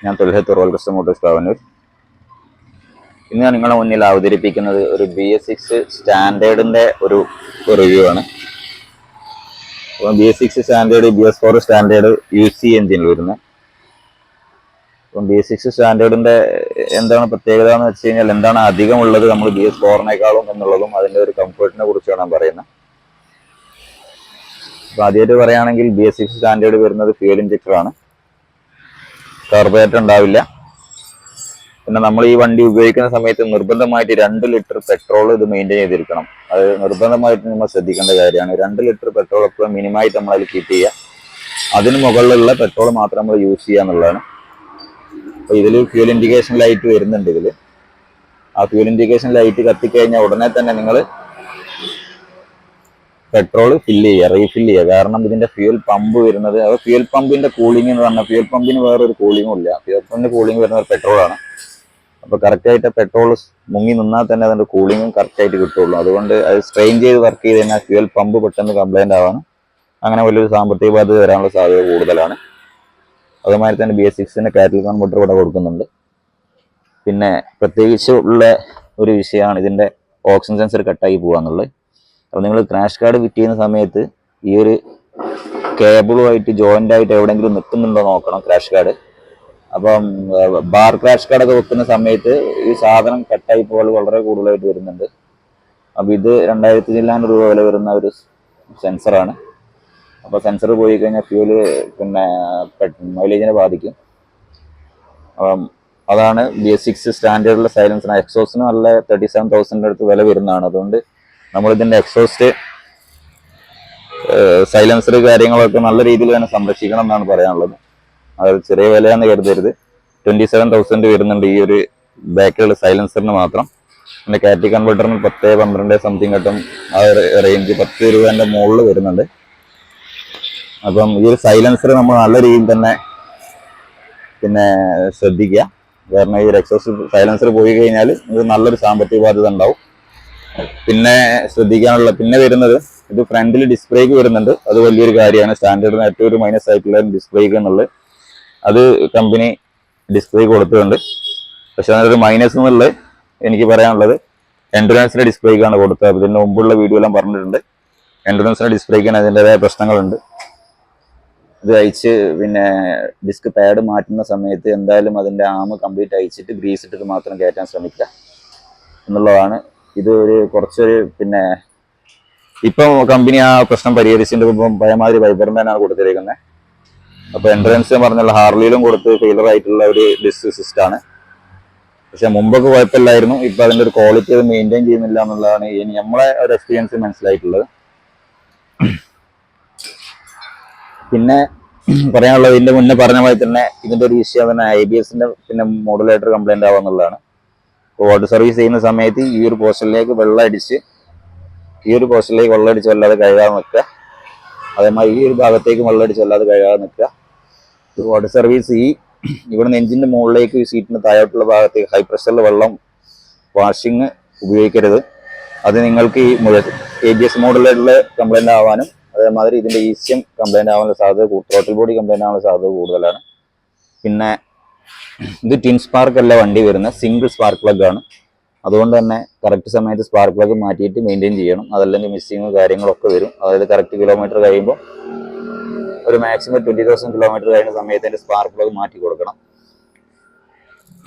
ഞാൻ തൊൽഹത്ത് royal customer Motors Kavannur. ഇന്ന് ഞാൻ നിങ്ങളുടെ മുന്നിൽ അവതരിപ്പിക്കുന്നത് ഒരു BS6 സ്റ്റാൻഡേർഡിന്റെ ഒരു റിവ്യൂ ആണ്. അപ്പം BS6 standard, BS4 standard UC എഞ്ചിനിൽ വരുന്നത്. അപ്പം BS6 സ്റ്റാൻഡേർഡിന്റെ എന്താണ് പ്രത്യേകത എന്ന് വെച്ച് കഴിഞ്ഞാൽ, എന്താണ് അധികമുള്ളത് നമ്മൾ BS4നേക്കാളും എന്നുള്ളതും അതിന്റെ ഒരു കംഫർട്ടിനെ കുറിച്ചാണ് ഞാൻ പറയുന്നത്. അപ്പൊ ആദ്യമായിട്ട് പറയുകയാണെങ്കിൽ BS6 സ്റ്റാൻഡേർഡ് വരുന്നത് ഫ്യൂൽ ഇഞ്ചക്ടർ ആണ്. കാർബറേറ്റർ ഉണ്ടാവില്ല. പിന്നെ നമ്മൾ ഈ വണ്ടി ഉപയോഗിക്കുന്ന സമയത്ത് നിർബന്ധമായിട്ട് 2 ലിറ്റർ പെട്രോൾ ഇത് മെയിൻറ്റെയിൻ ചെയ്തിരിക്കണം. അത് നിർബന്ധമായിട്ട് നമ്മൾ ശ്രദ്ധിക്കേണ്ട കാര്യമാണ്. 2 ലിറ്റർ പെട്രോൾ എപ്പോഴും മിനിമമായിട്ട് നമ്മൾ അതിൽ കീപ്പ് ചെയ്യുക. അതിന് മുകളിലുള്ള പെട്രോൾ മാത്രം നമ്മൾ യൂസ് ചെയ്യുക എന്നുള്ളതാണ്. അപ്പോൾ ഇതിൽ ഫ്യൂൽ ഇൻഡിക്കേഷൻ ലൈറ്റ് വരുന്നുണ്ട്. ഇതിൽ ആ ഫ്യൂൽ ഇൻഡിക്കേഷൻ ലൈറ്റ് കത്തിക്കഴിഞ്ഞാൽ ഉടനെ തന്നെ നിങ്ങൾ പെട്രോൾ ഫില്ല് ചെയ്യുക, റീഫില്ല് ചെയ്യുക. കാരണം ഇതിന്റെ ഫ്യൂൽ പമ്പ് വരുന്നത്, അത് ഫ്യൂൽ പമ്പിന്റെ കൂളിംഗ് എന്ന് പറഞ്ഞാൽ ഫ്യൂൽ പമ്പിന് വേറൊരു കൂളിംഗും ഇല്ല. ഫ്യൂൽ പമ്പിന്റെ കൂളിംഗ് വരുന്നത് പെട്രോളാണ്. അപ്പോൾ കറക്റ്റായിട്ട് പെട്രോൾ മുങ്ങി നിന്നാൽ തന്നെ അതിന്റെ കൂളിങ്ങും കറക്റ്റായിട്ട് കിട്ടുള്ളൂ. അതുകൊണ്ട് അത് സ്ട്രെയിൻ ചെയ്ത് വർക്ക് ചെയ്ത് കഴിഞ്ഞാൽ ഫ്യൂൽ പമ്പ് പെട്ടെന്ന് കംപ്ലൈന്റ് ആവാനും അങ്ങനെ വലിയൊരു സാമ്പത്തിക ബാധ്യത വരാനുള്ള സാധ്യത കൂടുതലാണ്. അതുമാതിരി തന്നെ BS6ന്റെ കാറ്റൽ കൺവെർട്ടർ ഇവിടെ കൊടുക്കുന്നുണ്ട്. പിന്നെ പ്രത്യേകിച്ച് ഉള്ള ഒരു വിഷയമാണ് ഇതിന്റെ ഓക്സിജൻ സെൻസർ കട്ടായി പോകാന്നുള്ളത്. അപ്പോൾ നിങ്ങൾ ക്രാഷ് കാർഡ് ഫിറ്റ് ചെയ്യുന്ന സമയത്ത് ഈ ഒരു കേബിളുമായിട്ട് ജോയിന്റ് ആയിട്ട് എവിടെയെങ്കിലും നിൽക്കുന്നുണ്ടോ നോക്കണം ക്രാഷ് കാർഡ്. അപ്പം ബാർ ക്രാഷ് കാർഡൊക്കെ വെക്കുന്ന സമയത്ത് ഈ സാധനം കട്ടായി പോകാൻ വളരെ കൂടുതലായിട്ട് വരുന്നുണ്ട്. അപ്പം ഇത് 2000 രൂപ വില വരുന്ന ഒരു സെൻസറാണ്. അപ്പോൾ സെൻസർ പോയി കഴിഞ്ഞാൽ ഫ്യൂല് പിന്നെ മൈലേജിനെ ബാധിക്കും. അപ്പം അതാണ് BS6 സ്റ്റാൻഡേർഡിലെ സൈലൻസർ. എക്സോസിന് നല്ല 37,000 അടുത്ത് വില വരുന്നതാണ്. അതുകൊണ്ട് നമ്മളിതിൻ്റെ എക്സോസ്റ്റ് സൈലൻസർ കാര്യങ്ങളൊക്കെ നല്ല രീതിയിൽ തന്നെ സംരക്ഷിക്കണം എന്നാണ് പറയാനുള്ളത്. അത് ചെറിയ വിലയാണെന്ന് കരുതരുത്. 27,000 വരുന്നുണ്ട് ഈ ഒരു ബാക്കിലുള്ള സൈലൻസറിന് മാത്രം. പിന്നെ കാറ്റി കൺവെർട്ടറിന് 10-12 സംതിങ് കിട്ടും. ആ റേഞ്ച് 10 രൂപേൻ്റെ മുകളിൽ വരുന്നുണ്ട്. അപ്പം ഈ ഒരു സൈലൻസർ നമ്മൾ നല്ല രീതിയിൽ തന്നെ പിന്നെ ശ്രദ്ധിക്കുക. കാരണം ഈ ഒരു എക്സോസ്റ്റ് സൈലൻസർ പോയി കഴിഞ്ഞാൽ ഇത് നല്ലൊരു സാമ്പത്തിക ബാധ്യത ഉണ്ടാവും. പിന്നെ ശ്രദ്ധിക്കാനുള്ള പിന്നെ വരുന്നത്, ഇത് ഫ്രണ്ടിൽ ഡിസ്ക് ബ്രേക്ക് വരുന്നുണ്ട്. അത് വലിയൊരു കാര്യമാണ്. സ്റ്റാൻഡേർഡിന് ഏറ്റവും ഒരു മൈനസ് ആയിട്ടുള്ള ഡിസ്ക് ബ്രേക്ക് എന്നുള്ളത്, അത് കമ്പനി ഡിസ്ക് ബ്രേക്ക് കൊടുത്തിട്ടുണ്ട്. പക്ഷെ അതിനൊരു മൈനസ് എന്നുള്ളത് എനിക്ക് പറയാനുള്ളത്, എൻഡുറൻസിന്റെ ഡിസ്ക് ബ്രേക്കാണ് കൊടുത്തത്. അപ്പോൾ ഇതിന്റെ മുമ്പുള്ള വീഡിയോ എല്ലാം പറഞ്ഞിട്ടുണ്ട്. എൻഡുറൻസിന്റെ ഡിസ്ക് ബ്രേക്കിന് അതിൻ്റെതായ പ്രശ്നങ്ങളുണ്ട്. ഇത് അയച്ച് പിന്നെ ഡിസ്ക് പാഡ് മാറ്റുന്ന സമയത്ത് എന്തായാലും അതിന്റെ ആം കംപ്ലീറ്റ് അയച്ചിട്ട് ഗ്രീസ് ഇട്ടിട്ട് മാത്രം കയറ്റാൻ ശ്രമിക്കുക എന്നുള്ളതാണ്. ഇത് ഒരു കുറച്ചൊരു പിന്നെ ഇപ്പം കമ്പനി ആ പ്രശ്നം പരിഹരിച്ചിട്ട് ഇപ്പം പഴയമാതിരി വൈബർമാനാണ് കൊടുത്തിരിക്കുന്നത്. അപ്പൊ എൻട്രൻസ് പറഞ്ഞുള്ള ഹാർലിയിലും കൊടുത്ത് ഫെയിലർ ആയിട്ടുള്ള ഒരു ഡിസ്ക് സിസ്റ്റമാണ്. പക്ഷെ മുമ്പൊക്കെ കുഴപ്പമില്ലായിരുന്നു. ഇപ്പൊ അതിന്റെ ഒരു ക്വാളിറ്റി അത് മെയിൻറ്റെയിൻ ചെയ്യുന്നില്ല എന്നുള്ളതാണ് നമ്മളെ ഒരു എക്സ്പീരിയൻസ് മനസ്സിലായിട്ടുള്ളത്. പിന്നെ പറയാനുള്ളത്, ഇതിന്റെ മുന്നേ പറഞ്ഞ പോലെ തന്നെ ഇതിന്റെ ഒരു വിഷയം തന്നെ ABSന്റെ പിന്നെ മോഡുലേറ്റർ കംപ്ലൈന്റ് ആവാന്നുള്ളതാണ്. വാട്ടർ സർവീസ് ചെയ്യുന്ന സമയത്ത് ഈ ഒരു പോർഷനിലേക്ക് വെള്ളം അടിച്ച് വല്ലാതെ കഴുകാതെ നിൽക്കുക. അതേമാതിരി ഈ ഒരു ഭാഗത്തേക്ക് വെള്ളമടിച്ച് വല്ലാതെ കഴുകാതെ നിൽക്കുക. വാട്ടർ സർവീസ് ഇവിടുന്ന് എഞ്ചിന്റെ മുകളിലേക്ക് സീറ്റിന് താഴോട്ടുള്ള ഭാഗത്തേക്ക് ഹൈ പ്രഷറിൽ വെള്ളം വാഷിങ് ഉപയോഗിക്കരുത്. അത് നിങ്ങൾക്ക് ഈ ABS മോഡുലേറ്ററിൽ കംപ്ലൈന്റ് ആവാനും അതേമാതിരി ഇതിന്റെ ECM കംപ്ലൈന്റ് ആവാനുള്ള സാധ്യത, ത്രോട്ടിൽ ബോഡി കംപ്ലൈന്റ് ആവാനുള്ള സാധ്യത കൂടുതലാണ്. പിന്നെ ഇത് ടിൻ സ്പാർക്ക് അല്ല വണ്ടി വരുന്നത്, സിംഗിൾ സ്പാർക്ക് പ്ലഗ് ആണ്. അതുകൊണ്ട് തന്നെ കറക്റ്റ് സമയത്ത് സ്പാർക്ക് പ്ലഗ് മാറ്റിയിട്ട് മെയിൻറ്റെയിൻ ചെയ്യണം. അതല്ലെങ്കിൽ മിസ്സിങ് കാര്യങ്ങളൊക്കെ വരും. അതായത് കറക്റ്റ് കിലോമീറ്റർ കഴിയുമ്പോൾ ഒരു മാക്സിമം 20,000 കിലോമീറ്റർ കഴിയുന്ന സമയത്ത് അതിന്റെ സ്പാർക്ക് പ്ലഗ് മാറ്റി കൊടുക്കണം.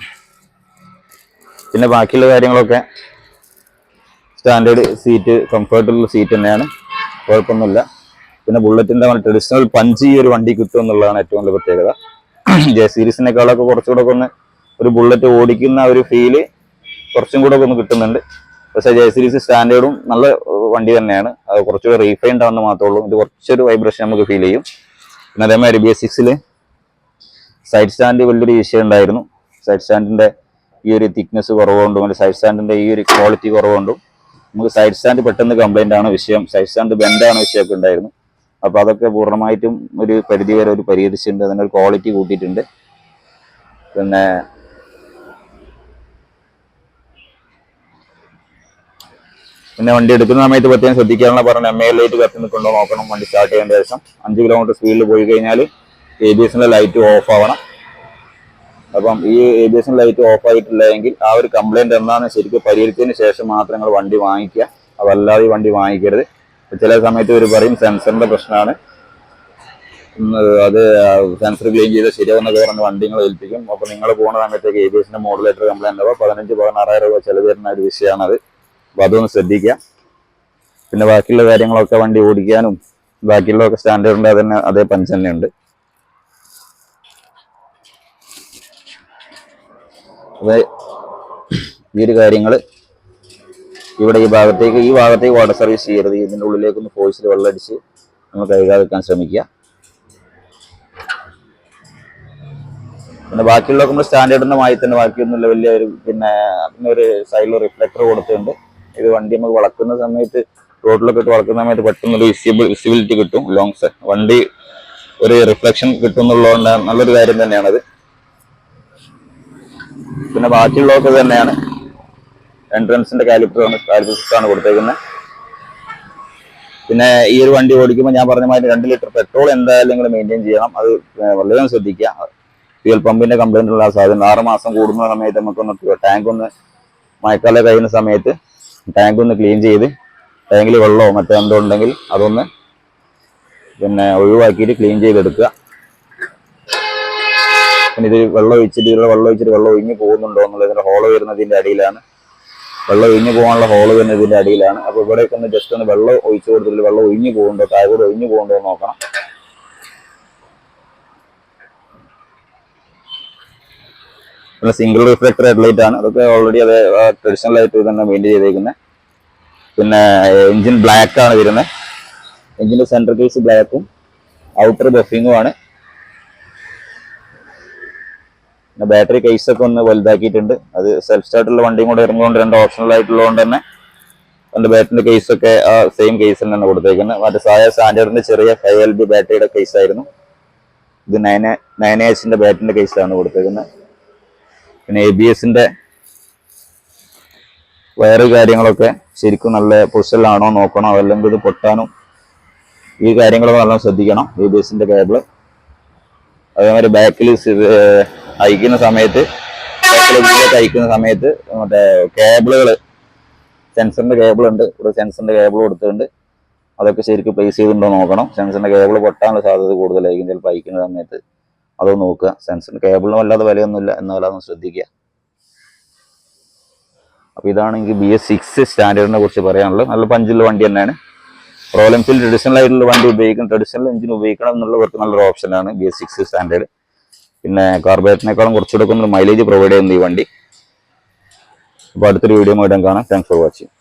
പിന്നെ ബാക്കിയുള്ള കാര്യങ്ങളൊക്കെ സ്റ്റാൻഡേർഡ് സീറ്റ്, കംഫർട്ടുള്ള സീറ്റ് തന്നെയാണ്, കുഴപ്പമൊന്നുമില്ല. പിന്നെ ബുള്ളറ്റിന്റെ ട്രഡീഷണൽ പഞ്ച് ഈ ഒരു വണ്ടി കിട്ടും എന്നുള്ളതാണ് ഏറ്റവും വലിയ പ്രത്യേകത. J സീരീസിനേക്കാളൊക്കെ കുറച്ചുകൂടെ ഒന്ന് ഒരു ബുള്ളറ്റ് ഓടിക്കുന്ന ഒരു ഫീല് കുറച്ചും കൂടെ ഒന്ന് കിട്ടുന്നുണ്ട്. പക്ഷേ J സീരീസ് സ്റ്റാൻഡേർഡും നല്ല വണ്ടി തന്നെയാണ്. അത് കുറച്ചുകൂടെ റീഫൈൻഡ് ആണെന്ന് മാത്രമേ ഉള്ളൂ. ഇത് കുറച്ചൊരു വൈബ്രേഷൻ നമുക്ക് ഫീൽ ചെയ്യും. പിന്നെ അതേമാതിരി BS6 സൈഡ് സ്റ്റാൻഡ് വലിയൊരു വിഷയം ഉണ്ടായിരുന്നു. സൈഡ് സ്റ്റാൻഡിന്റെ ഈ ഒരു തിക്നെസ് കുറവുകൊണ്ടും അല്ലെങ്കിൽ സൈഡ് സ്റ്റാൻഡിന്റെ ഈ ഒരു ക്വാളിറ്റി കുറവുകൊണ്ടും നമുക്ക് സൈഡ് സ്റ്റാൻഡ് പെട്ടെന്ന് കംപ്ലൈന്റ് ആണ് വിഷയം. സൈഡ് സ്റ്റാൻഡ് ബെൻഡാണ് വിഷയമൊക്കെ ഉണ്ടായിരുന്നു. അപ്പൊ അതൊക്കെ പൂർണ്ണമായിട്ടും ഒരു പരിധി വരെ ഒരു പരിഹരിച്ചിട്ടുണ്ട്. അതിന്റെ ഒരു ക്വാളിറ്റി കൂട്ടിയിട്ടുണ്ട്. പിന്നെ വണ്ടി എടുക്കുന്ന സമയത്ത് പ്രത്യേകം ശ്രദ്ധിക്കാനുള്ള പറഞ്ഞ MAL ലൈറ്റ് കത്തി നിൽക്കുന്നുണ്ടോ നോക്കണം. വണ്ടി സ്റ്റാർട്ട് ചെയ്യേണ്ട ശേഷം 5 കിലോമീറ്റർ സ്പീഡിൽ പോയി കഴിഞ്ഞാൽ ABSന്റെ ലൈറ്റ് ഓഫ് ആവണം. അപ്പം ഈ ABS ലൈറ്റ് ഓഫ് ആയിട്ടില്ലെങ്കിൽ ആ ഒരു കംപ്ലൈന്റ് എന്താണെന്ന് ശരിക്കും പരിഹരിച്ചതിന് ശേഷം മാത്രം നിങ്ങൾ വണ്ടി വാങ്ങിക്കുക. അതല്ലാതെ ഈ വണ്ടി വാങ്ങിക്കരുത്. ചില സമയത്ത് ഇവർ പറയും സെൻസറിന്റെ പ്രശ്നമാണ്, അത് സെൻസർ ക്ലീൻ ചെയ്ത് ശരിയാവുന്നൊക്കെ പറഞ്ഞ് വണ്ടി നിങ്ങൾ ഏൽപ്പിക്കും. അപ്പോൾ നിങ്ങൾ പോകുന്ന സമയത്തേക്ക് ABSന്റെ മോഡുലേറ്റർ കംപ്ലൈന്റ് ആവുക 15-16 രൂപ ചെലവ് വരുന്ന ഒരു വിഷയമാണത്. അപ്പോൾ അതൊന്ന് ശ്രദ്ധിക്കുക. പിന്നെ ബാക്കിയുള്ള കാര്യങ്ങളൊക്കെ വണ്ടി ഓടിക്കാനും ബാക്കിയുള്ളതൊക്കെ സ്റ്റാൻഡേർഡിന്റെ അതേ പഞ്ച് തന്നെയുണ്ട്. അപ്പൊ ഈ ഒരു കാര്യങ്ങൾ ഇവിടെ ഈ ഭാഗത്തേക്ക് വാട്ടർ സർവീസ് ചെയ്യരുത്. ഇതിന്റെ ഉള്ളിലേക്കൊന്ന് ഫോഴ്സിൽ വെള്ളമടിച്ച് നമ്മൾ കഴുകാതെ വെക്കാൻ ശ്രമിക്കുക. പിന്നെ ബാക്കിയുള്ളതൊക്കെ നമ്മൾ സ്റ്റാൻഡേർഡിനുമായി തന്നെ, ബാക്കിയൊന്നുമില്ല വലിയ ഒരു പിന്നെ അതിനൊരു സൈഡിൽ റിഫ്ലക്ടർ കൊടുത്തിട്ടുണ്ട്. ഇത് വണ്ടി നമ്മൾ വളക്കുന്ന സമയത്ത് റോഡിലൊക്കെ ഇട്ട് വളക്കുന്ന സമയത്ത് പെട്ടെന്നൊരു വിസിബിലിറ്റി കിട്ടും. വണ്ടി ഒരു റിഫ്ലക്ഷൻ കിട്ടും എന്നുള്ളതുകൊണ്ട് നല്ലൊരു കാര്യം തന്നെയാണത്. പിന്നെ ബാക്കിയുള്ളതൊക്കെ തന്നെയാണ്. എൻട്രൻസിന്റെ കാലിപ്പറാണ് കൊടുത്തേക്കുന്നത്. പിന്നെ ഈ ഒരു വണ്ടി ഓടിക്കുമ്പോൾ ഞാൻ പറഞ്ഞ മാതിരി 2 ലിറ്റർ പെട്രോൾ എന്തായാലും നിങ്ങൾ മെയിൻറ്റെയിൻ ചെയ്യണം. അത് വളരെ ശ്രദ്ധിക്കുക. ഫ്യൂൽ പമ്പിന്റെ കംപ്ലൈന്റ് ഉള്ള സാധ്യത 6 മാസം കൂടുന്ന സമയത്ത് നമുക്കൊന്ന് ടാങ്ക് ഒന്ന് മഴക്കാലം കഴിയുന്ന സമയത്ത് ടാങ്ക് ഒന്ന് ക്ലീൻ ചെയ്ത് ടാങ്കിൽ വെള്ളമോ മറ്റോ എന്തോ ഉണ്ടെങ്കിൽ അതൊന്ന് പിന്നെ ഒഴിവാക്കിയിട്ട് ക്ലീൻ ചെയ്തെടുക്കുക. പിന്നെ ഇത് വെള്ളം ഒഴിഞ്ഞ് പോകുന്നുണ്ടോ എന്നുള്ളതിന്റെ ഹോള് വരുന്നതിന്റെ അടിയിലാണ്. വെള്ളം ഒഴിഞ്ഞു പോകാനുള്ള ഹോള് വരുന്നതിന്റെ അടിയിലാണ്. അപ്പോൾ ഇവിടെയൊക്കെ ഒന്ന് ജസ്റ്റ് ഒന്ന് വെള്ളം ഒഴിച്ചു കൊടുത്തിട്ട് വെള്ളം ഒഴിഞ്ഞു പോകുന്നുണ്ടോ, താഴോട്ട് ഒഴിഞ്ഞു പോകുന്നുണ്ടോ എന്ന് നോക്കണം. പിന്നെ സിംഗിൾ റിഫ്ലക്ടർ ഹെഡ്ലൈറ്റ് ആണ്. അതൊക്കെ ഓൾറെഡി അത് ട്രഡീഷണൽ ആയിട്ട് തന്നെ മെയിൻറ്റെയിൻ ചെയ്തേക്കുന്നത്. പിന്നെ എഞ്ചിൻ ബ്ലാക്ക് ആണ് വരുന്നത്. എഞ്ചിന്റെ സെൻട്രൽ കേസ് ബ്ലാക്കും ഔട്ടർ ബഫിങ്ങും ആണ്. പിന്നെ ബാറ്ററി കേസൊക്കെ ഒന്ന് വലുതാക്കിയിട്ടുണ്ട്. അത് സെൽഫ് സ്റ്റാർട്ടുള്ള വണ്ടിയും കൂടെ ഇറങ്ങുകൊണ്ട് 2 ഓപ്ഷണൽ ആയിട്ടുള്ളതുകൊണ്ട് തന്നെ അതിന്റെ ബാറ്ററിന്റെ കേസൊക്കെ ആ സെയിം കേസിൽ തന്നെ കൊടുത്തേക്കുന്നത്. മറ്റേ സ്റ്റാൻഡേർഡിന്റെ ചെറിയ 5LB ബാറ്ററിയുടെ കേസ് ആയിരുന്നു. ഇത് 9AHന്റെ ബാറ്ററിന്റെ കേസാണ് കൊടുത്തേക്കുന്നത്. പിന്നെ ABSന്റെ വയറ് കാര്യങ്ങളൊക്കെ ശരിക്കും നല്ല പൊസിഷനിലാണോ നോക്കണം, അല്ലെങ്കിൽ ഇത് പൊട്ടാനും ഈ കാര്യങ്ങളൊക്കെ നല്ല ശ്രദ്ധിക്കണം. ABSന്റെ കേബിള് അതേമാതിരി ബാക്കിൽ അയക്കുന്ന സമയത്ത് മറ്റേ കേബിളുകൾ സെൻസറിന്റെ കേബിൾ ഉണ്ട്. ഇവിടെ സെൻസറിന്റെ കേബിൾ കൊടുത്തിട്ടുണ്ട്. അതൊക്കെ ശരിക്കും പ്ലേസ് ചെയ്തിട്ടുണ്ടോ നോക്കണം. സെൻസറിന്റെ കേബിൾ പൊട്ടാനുള്ള സാധ്യത കൂടുതലായിരിക്കും ചിലപ്പോൾ അയക്കുന്ന സമയത്ത്. അതൊന്ന് നോക്കുക. സെൻസറിന്റെ കേബിളിന് വല്ലാതെ വിലയൊന്നുമില്ല, എന്നാലും അതൊന്ന് ശ്രദ്ധിക്കുക. അപ്പോൾ ഇതാണ് എനിക്ക് BS6 സ്റ്റാൻഡേർഡിനെ കുറിച്ച് പറയാനുള്ളത്. നല്ല പഞ്ചുള്ള വണ്ടി തന്നെയാണ്. റോയൽ എൻഫീൽഡ് ട്രഡീഷണൽ ആയിട്ടുള്ള വണ്ടി ഉപയോഗിക്കണം, ട്രഡീഷണൽ എഞ്ചിൻ ഉപയോഗിക്കണം എന്നുള്ളവർക്ക് നല്ലൊരു ഓപ്ഷനാണ് BS6 സ്റ്റാൻഡേർഡ്. പിന്നെ കാർബറേറ്ററിനേക്കാളും കുറച്ചുകൂടെ ഒന്ന് മൈലേജ് പ്രൊവൈഡ് ചെയ്യുന്ന ഈ വണ്ടി. അപ്പോൾ അടുത്തൊരു വീഡിയോ കാണാം. Thanks for watching.